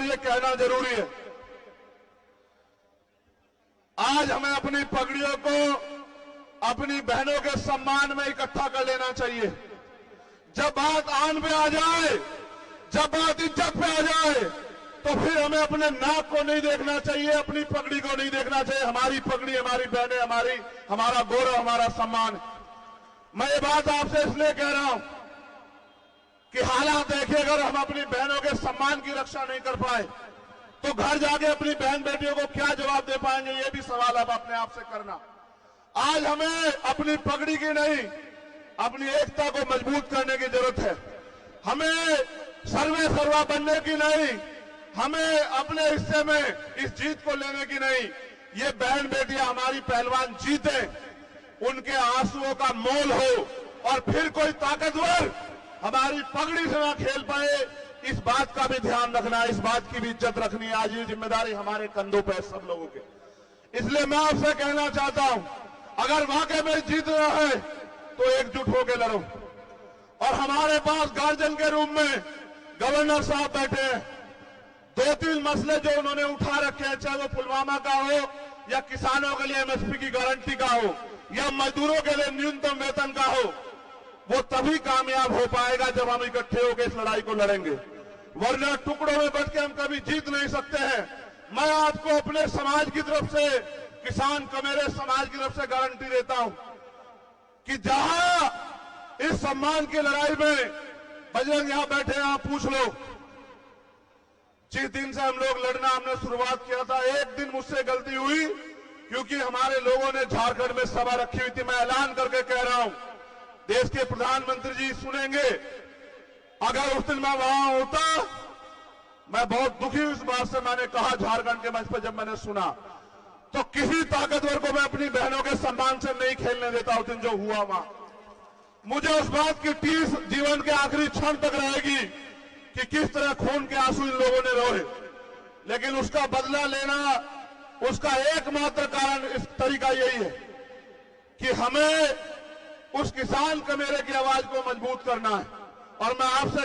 ये कहना जरूरी है। आज हमें अपनी पगड़ियों को अपनी बहनों के सम्मान में इकट्ठा कर लेना चाहिए। जब बात आन पे आ जाए, जब बात इज्जत पे आ जाए, तो फिर हमें अपने नाक को नहीं देखना चाहिए, अपनी पगड़ी को नहीं देखना चाहिए। हमारी पगड़ी, हमारी बहनें, हमारा गौरव, हमारा सम्मान। मैं ये बात आपसे इसलिए कह रहा हूं कि हालात देखिए, अगर हम अपनी बहनों के सम्मान की रक्षा नहीं कर पाए तो घर जाके अपनी बहन बेटियों को क्या जवाब दे पाएंगे, ये भी सवाल आप अपने आप से करना। आज हमें अपनी पगड़ी की नहीं, अपनी एकता को मजबूत करने की जरूरत है। हमें सर्वे सर्वा बनने की नहीं, हमें अपने हिस्से में इस जीत को लेने की नहीं। ये बहन बेटियां हमारी पहलवान जीते, उनके आंसुओं का मोल हो और फिर कोई ताकतवर हमारी पगड़ी से ना खेल पाए, इस बात का भी ध्यान रखना है, इस बात की भी इज्जत रखनी है। आज ये जिम्मेदारी हमारे कंधों पर है सब लोगों के। इसलिए मैं आपसे कहना चाहता हूं, अगर वाकई में जीतना है तो एकजुट होकर लड़ो। और हमारे पास गार्जियन के रूप में गवर्नर साहब बैठे हैं। 2-3 मसले जो उन्होंने उठा रखे हैं, चाहे वो पुलवामा का हो या किसानों के लिए एमएसपी की गारंटी का हो या मजदूरों के लिए न्यूनतम वेतन का हो, वो तभी कामयाब हो पाएगा जब हम इकट्ठे होकर इस लड़ाई को लड़ेंगे। वरना टुकड़ों में बच के हम कभी जीत नहीं सकते हैं। मैं आपको अपने समाज की तरफ से, किसान कमेरे समाज की तरफ से गारंटी देता हूं कि जहां इस सम्मान की लड़ाई में बजरंग यहां बैठे हैं, आप पूछ लो, जिस दिन से हम लोग लड़ना हमने शुरुआत किया था, एक दिन मुझसे गलती हुई क्योंकि हमारे लोगों ने झारखंड में सभा रखी हुई थी। मैं ऐलान करके कह रहा हूं, देश के प्रधानमंत्री जी सुनेंगे, अगर उस दिन मैं वहां होता, मैं बहुत दुखी हूं इस बात से। मैंने कहा झारखंड के मंच पर, जब मैंने सुना, तो किसी ताकतवर को मैं अपनी बहनों के सम्मान से नहीं खेलने देता। उस दिन जो हुआ वहां, मुझे उस बात की टीस जीवन के आखिरी क्षण तक रहेगी कि किस तरह खून के आंसू इन लोगों ने रोए। लेकिन उसका बदला लेना, उसका एकमात्र कारण, इस तरीका यही है कि हमें उस किसान कमेरे की आवाज को मजबूत करना है। और मैं आपसे